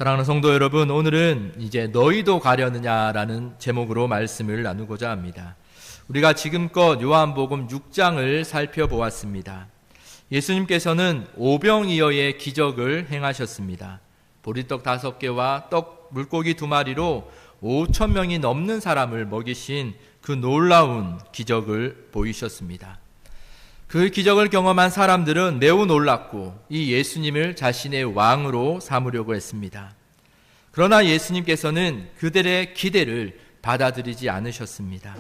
사랑하는 성도 여러분, 오늘은 이제 너희도 가려느냐라는 제목으로 말씀을 나누고자 합니다. 우리가 지금껏 요한복음 6장을 살펴보았습니다. 예수님께서는 오병이어의 기적을 행하셨습니다. 보리떡 5개와 떡 물고기 2마리로 5,000명이 넘는 사람을 먹이신 그 놀라운 기적을 보이셨습니다. 그 기적을 경험한 사람들은 매우 놀랐고 이 예수님을 자신의 왕으로 삼으려고 했습니다. 그러나 예수님께서는 그들의 기대를 받아들이지 않으셨습니다.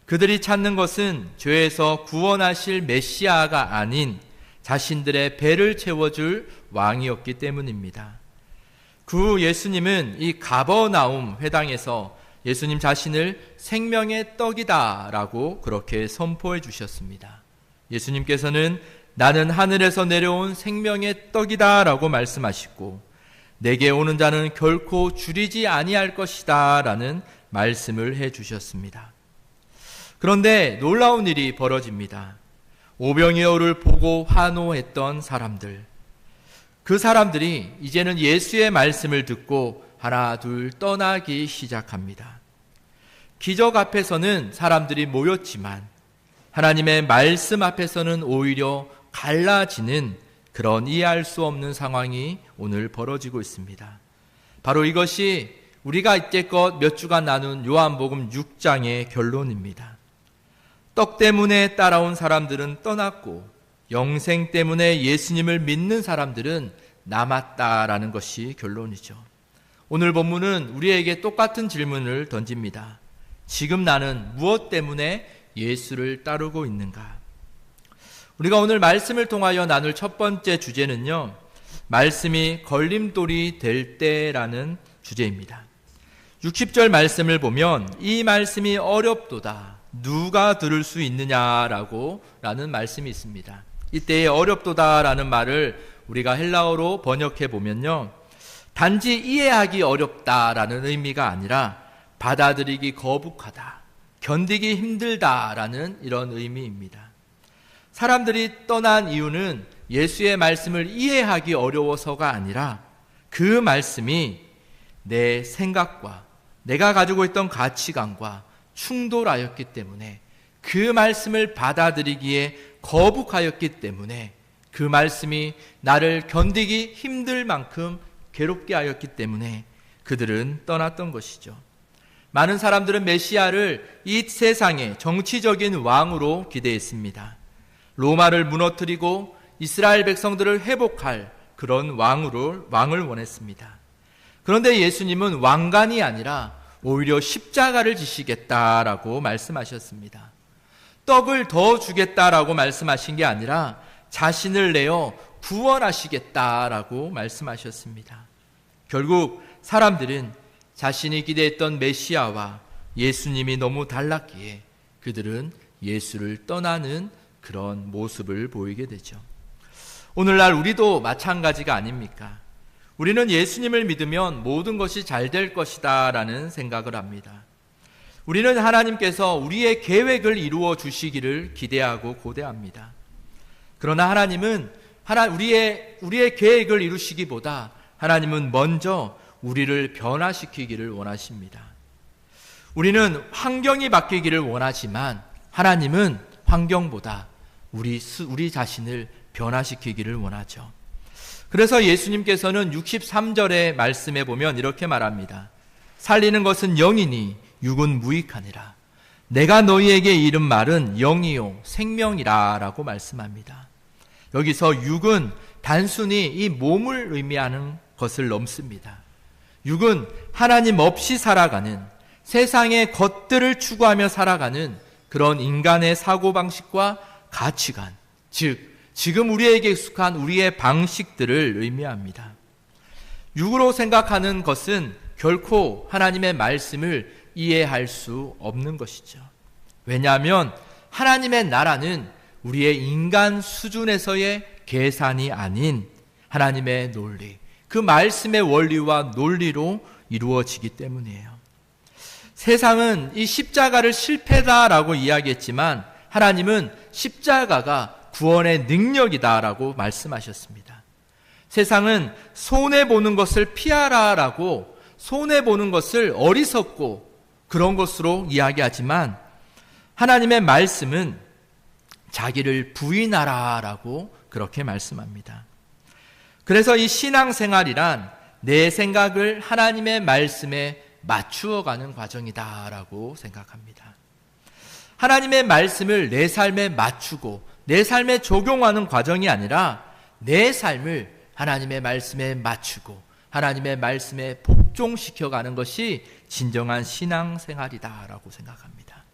그들이 찾는 것은 죄에서 구원하실 메시아가 아닌 자신들의 배를 채워줄 왕이었기 때문입니다. 그 예수님은 이 가버나움 회당에서 예수님 자신을 생명의 떡이다 라고 그렇게 선포해 주셨습니다. 예수님께서는 나는 하늘에서 내려온 생명의 떡이다 라고 말씀하시고 내게 오는 자는 결코 줄이지 아니할 것이다 라는 말씀을 해 주셨습니다. 그런데 놀라운 일이 벌어집니다. 오병이어를 보고 환호했던 사람들, 그 사람들이 이제는 예수의 말씀을 듣고 하나 둘 떠나기 시작합니다. 기적 앞에서는 사람들이 모였지만 하나님의 말씀 앞에서는 오히려 갈라지는 그런 이해할 수 없는 상황이 오늘 벌어지고 있습니다. 바로 이것이 우리가 이때껏 몇 주간 나눈 요한복음 6장의 결론입니다. 떡 때문에 따라온 사람들은 떠났고 영생 때문에 예수님을 믿는 사람들은 남았다라는 것이 결론이죠. 오늘 본문은 우리에게 똑같은 질문을 던집니다. 지금 나는 무엇 때문에 예수를 따르고 있는가? 우리가 오늘 말씀을 통하여 나눌 첫 번째 주제는요, 말씀이 걸림돌이 될 때라는 주제입니다. 60절 말씀을 보면 이 말씀이 어렵도다, 누가 들을 수 있느냐라고 라는 말씀이 있습니다. 이때의 어렵도다라는 말을 우리가 헬라어로 번역해 보면요, 단지 이해하기 어렵다라는 의미가 아니라 받아들이기 거북하다, 견디기 힘들다라는 이런 의미입니다. 사람들이 떠난 이유는 예수의 말씀을 이해하기 어려워서가 아니라 그 말씀이 내 생각과 내가 가지고 있던 가치관과 충돌하였기 때문에, 그 말씀을 받아들이기에 거북하였기 때문에, 그 말씀이 나를 견디기 힘들 만큼 괴롭게 하였기 때문에 그들은 떠났던 것이죠. 많은 사람들은 메시아를 이 세상의 정치적인 왕으로 기대했습니다. 로마를 무너뜨리고 이스라엘 백성들을 회복할 그런 왕을 원했습니다. 그런데 예수님은 왕관이 아니라 오히려 십자가를 지시겠다라고 말씀하셨습니다. 떡을 더 주겠다라고 말씀하신 게 아니라 자신을 내어 구원하시겠다라고 말씀하셨습니다. 결국 사람들은 자신이 기대했던 메시아와 예수님이 너무 달랐기에 그들은 예수를 떠나는 그런 모습을 보이게 되죠. 오늘날 우리도 마찬가지가 아닙니까? 우리는 예수님을 믿으면 모든 것이 잘 될 것이다 라는 생각을 합니다. 우리는 하나님께서 우리의 계획을 이루어 주시기를 기대하고 고대합니다. 그러나 하나님은 우리의 계획을 이루시기보다 하나님은 먼저 우리를 변화시키기를 원하십니다. 우리는 환경이 바뀌기를 원하지만 하나님은 환경보다 우리 자신을 변화시키기를 원하죠. 그래서 예수님께서는 63절의 말씀에 보면 이렇게 말합니다. 살리는 것은 영이니 육은 무익하니라. 내가 너희에게 이른 말은 영이요 생명이라 라고 말씀합니다. 여기서 육은 단순히 이 몸을 의미하는 것을 넘습니다. 육은 하나님 없이 살아가는, 세상의 것들을 추구하며 살아가는 그런 인간의 사고방식과 가치관, 즉 지금 우리에게 익숙한 우리의 방식들을 의미합니다. 육으로 생각하는 것은 결코 하나님의 말씀을 이해할 수 없는 것이죠. 왜냐하면 하나님의 나라는 우리의 인간 수준에서의 계산이 아닌 하나님의 논리, 그 말씀의 원리와 논리로 이루어지기 때문이에요. 세상은 이 십자가를 실패다라고 이야기했지만 하나님은 십자가가 구원의 능력이다라고 말씀하셨습니다. 세상은 손해보는 것을 피하라라고 손해보는 것을 어리석고 그런 것으로 이야기하지만 하나님의 말씀은 자기를 부인하라라고 그렇게 말씀합니다. 그래서 이 신앙생활이란 내 생각을 하나님의 말씀에 맞추어가는 과정이다라고 생각합니다. 하나님의 말씀을 내 삶에 맞추고 내 삶에 적용하는 과정이 아니라 내 삶을 하나님의 말씀에 맞추고 하나님의 말씀에 복종시켜가는 것이 진정한 신앙생활이다라고 생각합니다.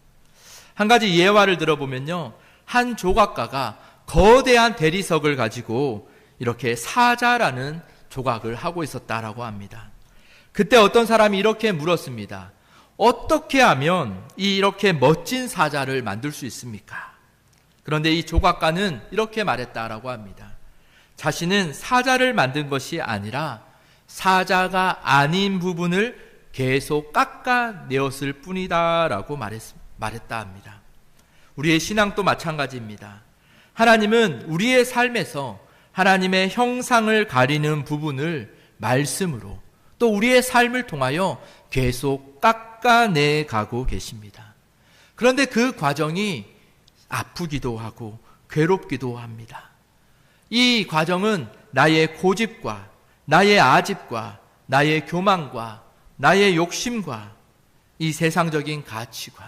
한 가지 예화를 들어보면요, 한 조각가가 거대한 대리석을 가지고 이렇게 사자라는 조각을 하고 있었다라고 합니다. 그때 어떤 사람이 이렇게 물었습니다. 어떻게 하면 이렇게 멋진 사자를 만들 수 있습니까? 그런데 이 조각가는 이렇게 말했다라고 합니다. 자신은 사자를 만든 것이 아니라 사자가 아닌 부분을 계속 깎아내었을 뿐이다라고 말했다 합니다. 우리의 신앙도 마찬가지입니다. 하나님은 우리의 삶에서 하나님의 형상을 가리는 부분을 말씀으로 또 우리의 삶을 통하여 계속 깎아내 가고 계십니다. 그런데 그 과정이 아프기도 하고 괴롭기도 합니다. 이 과정은 나의 고집과 나의 아집과 나의 교만과 나의 욕심과 이 세상적인 가치관,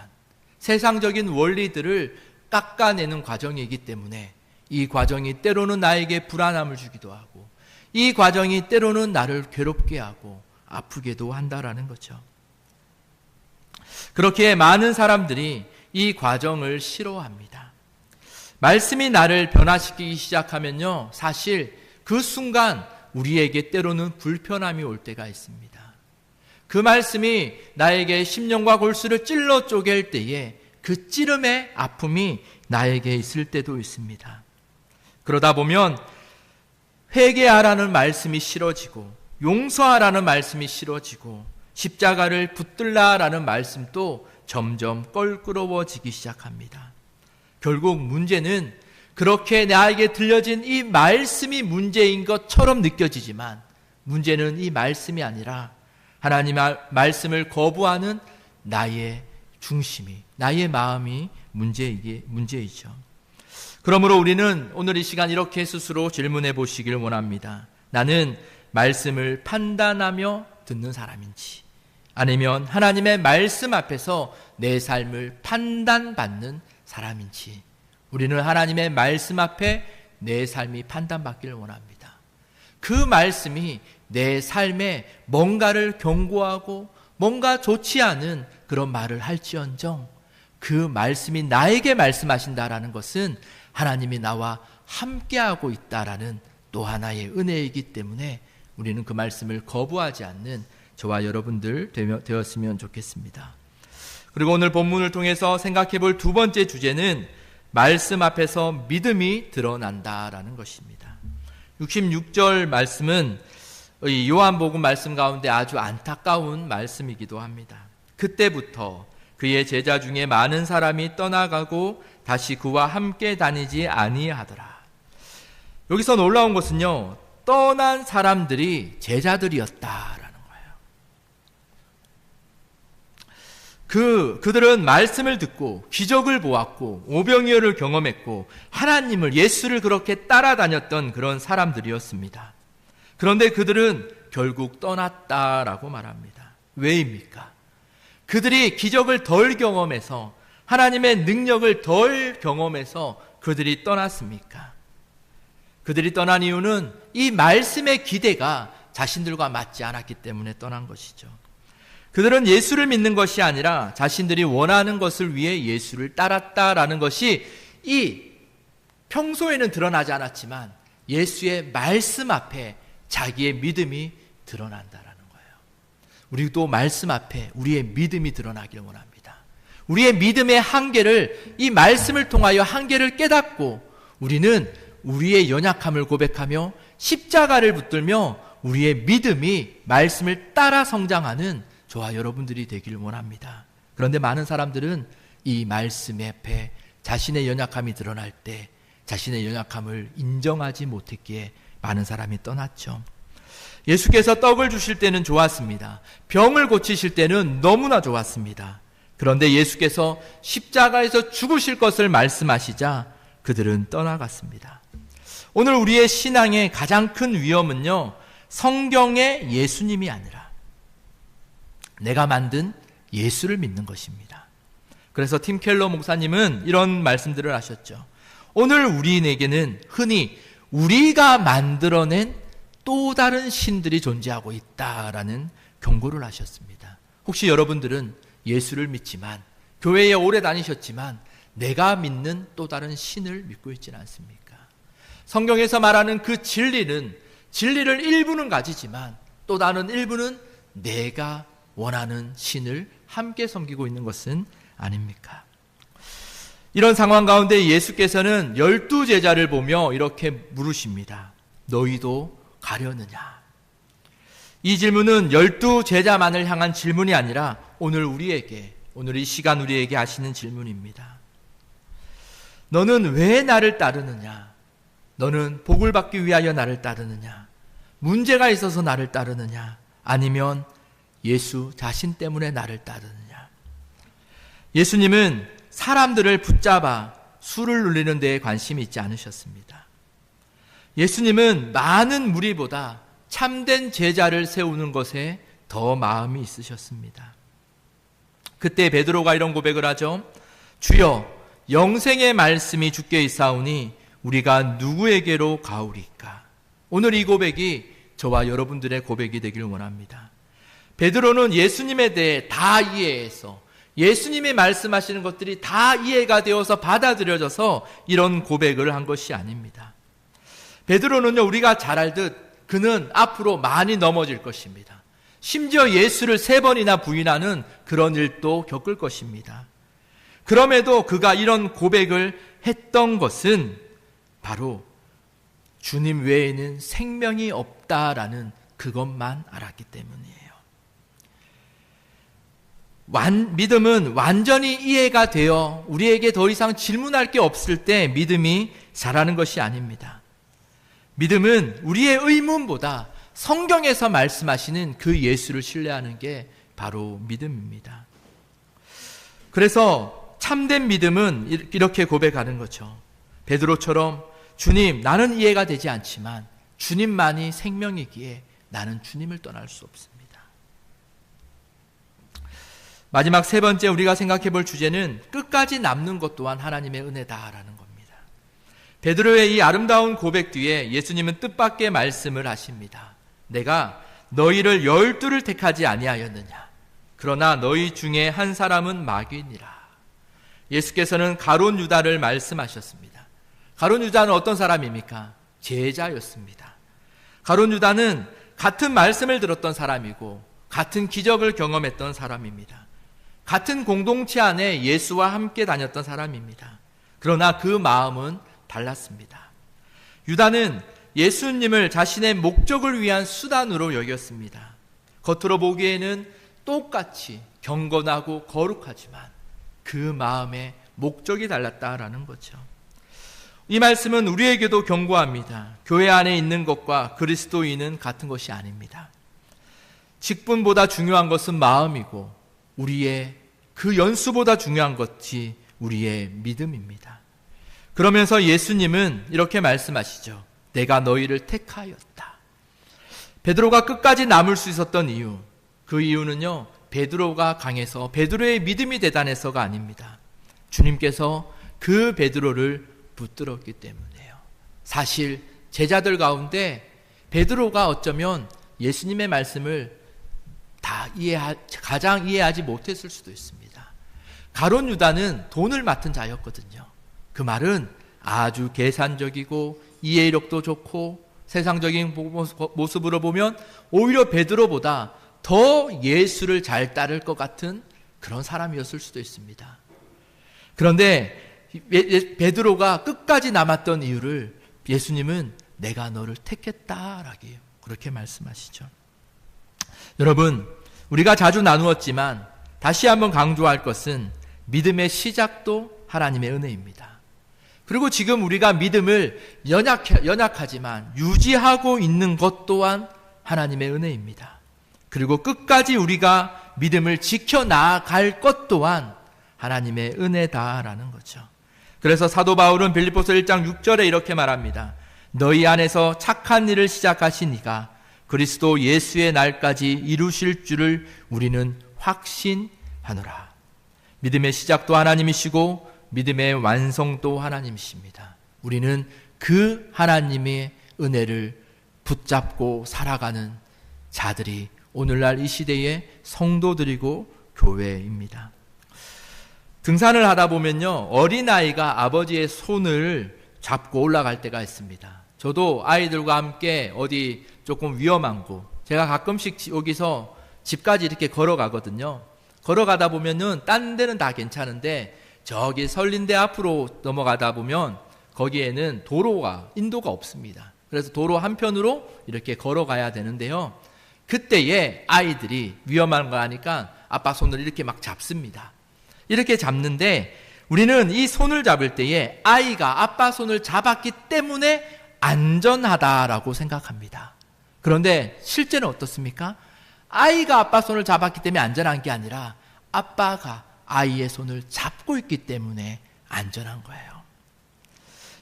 세상적인 원리들을 깎아내는 과정이기 때문에 이 과정이 때로는 나에게 불안함을 주기도 하고 이 과정이 때로는 나를 괴롭게 하고 아프게도 한다라는 거죠. 그렇게 많은 사람들이 이 과정을 싫어합니다. 말씀이 나를 변화시키기 시작하면요, 사실 그 순간 우리에게 때로는 불편함이 올 때가 있습니다. 그 말씀이 나에게 심령과 골수를 찔러 쪼갤 때에 그 찌름의 아픔이 나에게 있을 때도 있습니다. 그러다 보면 회개하라는 말씀이 싫어지고 용서하라는 말씀이 싫어지고 십자가를 붙들라라는 말씀도 점점 껄끄러워지기 시작합니다. 결국 문제는 그렇게 나에게 들려진 이 말씀이 문제인 것처럼 느껴지지만 문제는 이 말씀이 아니라 하나님의 말씀을 거부하는 나의 중심이, 나의 마음이 문제이죠. 그러므로 우리는 오늘 이 시간 이렇게 스스로 질문해 보시길 원합니다. 나는 말씀을 판단하며 듣는 사람인지 아니면 하나님의 말씀 앞에서 내 삶을 판단받는 사람인지 우리는 하나님의 말씀 앞에 내 삶이 판단받기를 원합니다. 그 말씀이 내 삶에 뭔가를 경고하고 뭔가 좋지 않은 그런 말을 할지언정 그 말씀이 나에게 말씀하신다라는 것은 하나님이 나와 함께하고 있다라는 또 하나의 은혜이기 때문에 우리는 그 말씀을 거부하지 않는 저와 여러분들 되었으면 좋겠습니다. 그리고 오늘 본문을 통해서 생각해 볼 두 번째 주제는 말씀 앞에서 믿음이 드러난다라는 것입니다. 66절 말씀은 요한복음 말씀 가운데 아주 안타까운 말씀이기도 합니다. 그때부터 그의 제자 중에 많은 사람이 떠나가고 다시 그와 함께 다니지 아니하더라. 여기서 놀라운 것은요, 떠난 사람들이 제자들이었다라는 거예요. 그들은 말씀을 듣고 기적을 보았고 오병이어를 경험했고 하나님을, 예수를 그렇게 따라다녔던 그런 사람들이었습니다. 그런데 그들은 결국 떠났다라고 말합니다. 왜입니까? 그들이 기적을 덜 경험해서 하나님의 능력을 덜 경험해서 그들이 떠났습니까? 그들이 떠난 이유는 이 말씀의 기대가 자신들과 맞지 않았기 때문에 떠난 것이죠. 그들은 예수를 믿는 것이 아니라 자신들이 원하는 것을 위해 예수를 따랐다라는 것이 이 평소에는 드러나지 않았지만 예수의 말씀 앞에 자기의 믿음이 드러난다라는 거예요. 우리도 말씀 앞에 우리의 믿음이 드러나기를 원합니다. 우리의 믿음의 한계를, 이 말씀을 통하여 한계를 깨닫고 우리는 우리의 연약함을 고백하며 십자가를 붙들며 우리의 믿음이 말씀을 따라 성장하는 저와 여러분들이 되기를 원합니다. 그런데 많은 사람들은 이 말씀 앞에 자신의 연약함이 드러날 때 자신의 연약함을 인정하지 못했기에 많은 사람이 떠났죠. 예수께서 떡을 주실 때는 좋았습니다. 병을 고치실 때는 너무나 좋았습니다. 그런데 예수께서 십자가에서 죽으실 것을 말씀하시자 그들은 떠나갔습니다. 오늘 우리의 신앙의 가장 큰 위험은요, 성경의 예수님이 아니라 내가 만든 예수를 믿는 것입니다. 그래서 팀 켈러 목사님은 이런 말씀들을 하셨죠. 오늘 우리에게는 흔히 우리가 만들어낸 또 다른 신들이 존재하고 있다라는 경고를 하셨습니다. 혹시 여러분들은 예수를 믿지만, 교회에 오래 다니셨지만 내가 믿는 또 다른 신을 믿고 있지는 않습니까? 성경에서 말하는 그 진리를 일부는 가지지만 또 다른 일부는 내가 원하는 신을 함께 섬기고 있는 것은 아닙니까? 이런 상황 가운데 예수께서는 12제자를 보며 이렇게 물으십니다. 너희도 가려느냐? 이 질문은 12제자만을 향한 질문이 아니라 오늘 이 시간 우리에게 하시는 질문입니다. 너는 왜 나를 따르느냐? 너는 복을 받기 위하여 나를 따르느냐? 문제가 있어서 나를 따르느냐? 아니면 예수 자신 때문에 나를 따르느냐? 예수님은 사람들을 붙잡아 수를 눌리는 데에 관심이 있지 않으셨습니다. 예수님은 많은 무리보다 참된 제자를 세우는 것에 더 마음이 있으셨습니다. 그때 베드로가 이런 고백을 하죠. 주여, 영생의 말씀이 주께 있사오니 우리가 누구에게로 가오리까? 오늘 이 고백이 저와 여러분들의 고백이 되길 원합니다. 베드로는 예수님에 대해 다 이해해서 예수님이 말씀하시는 것들이 다 이해가 되어서 받아들여져서 이런 고백을 한 것이 아닙니다. 베드로는요, 우리가 잘 알듯 그는 앞으로 많이 넘어질 것입니다. 심지어 예수를 3번이나 부인하는 그런 일도 겪을 것입니다. 그럼에도 그가 이런 고백을 했던 것은 바로 주님 외에는 생명이 없다라는 그것만 알았기 때문이에요. 믿음은 완전히 이해가 되어 우리에게 더 이상 질문할 게 없을 때 믿음이 자라는 것이 아닙니다. 믿음은 우리의 의문보다 성경에서 말씀하시는 그 예수를 신뢰하는 게 바로 믿음입니다. 그래서 참된 믿음은 이렇게 고백하는 거죠. 베드로처럼 주님, 나는 이해가 되지 않지만 주님만이 생명이기에 나는 주님을 떠날 수 없습니다. 마지막 3번째 우리가 생각해 볼 주제는 끝까지 남는 것 또한 하나님의 은혜다라는 겁니다. 베드로의 이 아름다운 고백 뒤에 예수님은 뜻밖의 말씀을 하십니다. 내가 너희를 12를 택하지 아니하였느냐? 그러나 너희 중에 한 사람은 마귀니라. 예수께서는 가룟 유다를 말씀하셨습니다. 가룟 유다는 어떤 사람입니까? 제자였습니다. 가룟 유다는 같은 말씀을 들었던 사람이고 같은 기적을 경험했던 사람입니다. 같은 공동체 안에 예수와 함께 다녔던 사람입니다. 그러나 그 마음은 달랐습니다. 유다는 예수님을 자신의 목적을 위한 수단으로 여겼습니다. 겉으로 보기에는 똑같이 경건하고 거룩하지만 그 마음의 목적이 달랐다라는 거죠. 이 말씀은 우리에게도 경고합니다. 교회 안에 있는 것과 그리스도인은 같은 것이 아닙니다. 직분보다 중요한 것은 마음이고 우리의 그 연수보다 중요한 것이 우리의 믿음입니다. 그러면서 예수님은 이렇게 말씀하시죠. 내가 너희를 택하였다. 베드로가 끝까지 남을 수 있었던 이유, 그 이유는요, 베드로가 강해서 베드로의 믿음이 대단해서가 아닙니다. 주님께서 그 베드로를 붙들었기 때문이에요. 사실 제자들 가운데 베드로가 어쩌면 예수님의 말씀을 가장 이해하지 못했을 수도 있습니다. 가룟 유다는 돈을 맡은 자였거든요. 그 말은 아주 계산적이고 이해력도 좋고 세상적인 모습으로 보면 오히려 베드로보다 더 예수를 잘 따를 것 같은 그런 사람이었을 수도 있습니다. 그런데 베드로가 끝까지 남았던 이유를 예수님은 내가 너를 택했다라고 그렇게 말씀하시죠. 여러분, 우리가 자주 나누었지만 다시 한번 강조할 것은 믿음의 시작도 하나님의 은혜입니다. 그리고 지금 우리가 믿음을 연약하지만 유지하고 있는 것 또한 하나님의 은혜입니다. 그리고 끝까지 우리가 믿음을 지켜나갈 것 또한 하나님의 은혜다라는 거죠. 그래서 사도 바울은 빌립보서 1장 6절에 이렇게 말합니다. 너희 안에서 착한 일을 시작하신 이가 그리스도 예수의 날까지 이루실 줄을 우리는 확신하노라. 믿음의 시작도 하나님이시고 믿음의 완성도 하나님이십니다. 우리는 그 하나님의 은혜를 붙잡고 살아가는 자들이 오늘날 이 시대의 성도들이고 교회입니다. 등산을 하다 보면요, 어린아이가 아버지의 손을 잡고 올라갈 때가 있습니다. 저도 아이들과 함께 어디 조금 위험한 곳, 제가 가끔씩 여기서 집까지 이렇게 걸어가거든요. 걸어가다 보면은 딴 데는 다 괜찮은데 저기 설린대 앞으로 넘어가다 보면 거기에는 인도가 없습니다. 그래서 도로 한편으로 이렇게 걸어가야 되는데요. 그때에 아이들이 위험한 거 하니까 아빠 손을 이렇게 막 잡습니다. 이렇게 잡는데 우리는 이 손을 잡을 때에 아이가 아빠 손을 잡았기 때문에 안전하다라고 생각합니다. 그런데 실제는 어떻습니까? 아이가 아빠 손을 잡았기 때문에 안전한 게 아니라 아빠가 아이의 손을 잡고 있기 때문에 안전한 거예요.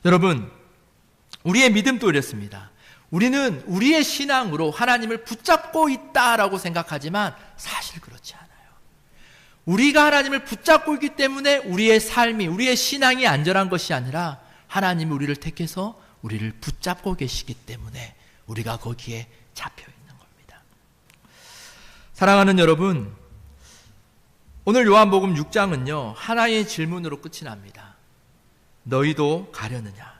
여러분, 우리의 믿음도 이렇습니다. 우리는 우리의 신앙으로 하나님을 붙잡고 있다라고 생각하지만 사실 그렇지 않아요. 우리가 하나님을 붙잡고 있기 때문에 우리의 삶이, 우리의 신앙이 안전한 것이 아니라 하나님이 우리를 택해서 우리를 붙잡고 계시기 때문에 우리가 거기에 잡혀 있는 겁니다. 사랑하는 여러분, 오늘 요한복음 6장은요, 하나의 질문으로 끝이 납니다. 너희도 가려느냐?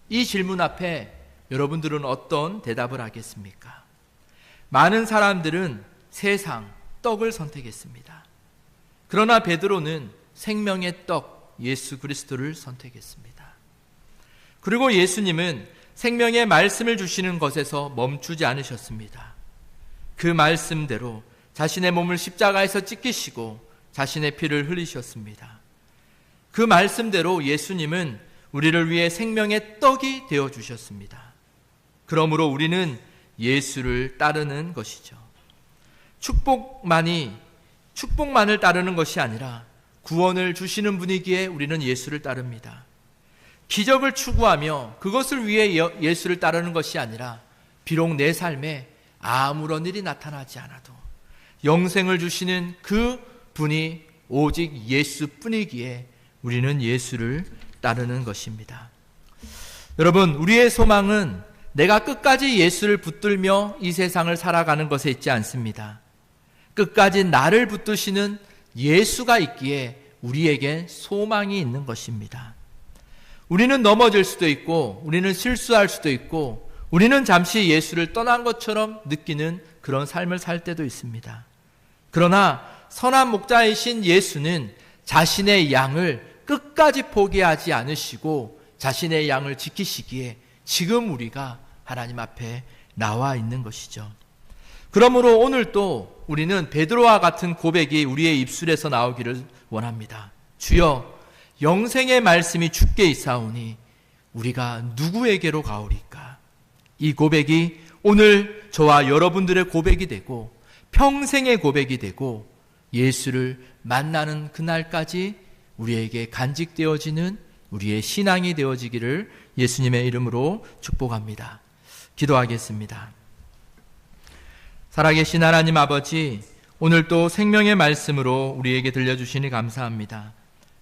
이 질문 앞에 여러분들은 어떤 대답을 하겠습니까? 많은 사람들은 세상, 떡을 선택했습니다. 그러나 베드로는 생명의 떡, 예수 그리스도를 선택했습니다. 그리고 예수님은 생명의 말씀을 주시는 것에서 멈추지 않으셨습니다. 그 말씀대로 자신의 몸을 십자가에서 찢기시고 자신의 피를 흘리셨습니다. 그 말씀대로 예수님은 우리를 위해 생명의 떡이 되어주셨습니다. 그러므로 우리는 예수를 따르는 것이죠. 축복만을 따르는 것이 아니라 구원을 주시는 분이기에 우리는 예수를 따릅니다. 기적을 추구하며 그것을 위해 예수를 따르는 것이 아니라 비록 내 삶에 아무런 일이 나타나지 않아도 영생을 주시는 그 분이 오직 예수뿐이기에 우리는 예수를 따르는 것입니다. 여러분, 우리의 소망은 내가 끝까지 예수를 붙들며 이 세상을 살아가는 것에 있지 않습니다. 끝까지 나를 붙드시는 예수가 있기에 우리에겐 소망이 있는 것입니다. 우리는 넘어질 수도 있고 우리는 실수할 수도 있고 우리는 잠시 예수를 떠난 것처럼 느끼는 그런 삶을 살 때도 있습니다. 그러나 선한 목자이신 예수는 자신의 양을 끝까지 포기하지 않으시고 자신의 양을 지키시기에 지금 우리가 하나님 앞에 나와 있는 것이죠. 그러므로 오늘 또 우리는 베드로와 같은 고백이 우리의 입술에서 나오기를 원합니다. 주여, 영생의 말씀이 주께 있사오니 우리가 누구에게로 가오리까? 이 고백이 오늘 저와 여러분들의 고백이 되고 평생의 고백이 되고 예수를 만나는 그날까지 우리에게 간직되어지는 우리의 신앙이 되어지기를 예수님의 이름으로 축복합니다. 기도하겠습니다. 살아계신 하나님 아버지, 오늘 또 생명의 말씀으로 우리에게 들려주시니 감사합니다.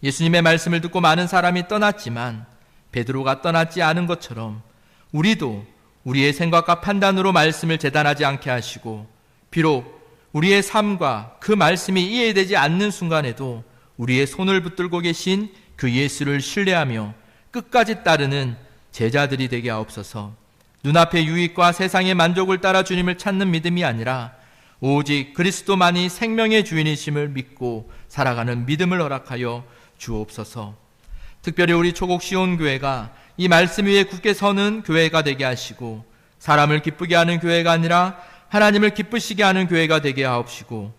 예수님의 말씀을 듣고 많은 사람이 떠났지만 베드로가 떠났지 않은 것처럼 우리도 우리의 생각과 판단으로 말씀을 재단하지 않게 하시고 비록 우리의 삶과 그 말씀이 이해되지 않는 순간에도 우리의 손을 붙들고 계신 그 예수를 신뢰하며 끝까지 따르는 제자들이 되게 하옵소서. 눈앞의 유익과 세상의 만족을 따라 주님을 찾는 믿음이 아니라 오직 그리스도만이 생명의 주인이심을 믿고 살아가는 믿음을 허락하여 주옵소서. 특별히 우리 초곡 시온교회가 이 말씀 위에 굳게 서는 교회가 되게 하시고 사람을 기쁘게 하는 교회가 아니라 하나님을 기쁘시게 하는 교회가 되게 하옵시고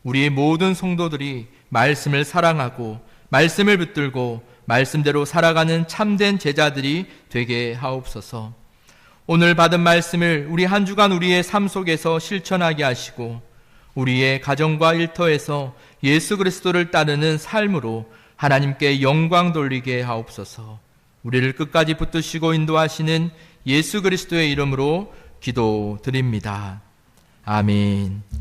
우리의 모든 성도들이 말씀을 사랑하고 말씀을 붙들고 말씀대로 살아가는 참된 제자들이 되게 하옵소서. 오늘 받은 말씀을 우리 한 주간 우리의 삶 속에서 실천하게 하시고 우리의 가정과 일터에서 예수 그리스도를 따르는 삶으로 하나님께 영광 돌리게 하옵소서. 우리를 끝까지 붙드시고 인도하시는 예수 그리스도의 이름으로 기도드립니다. 아멘.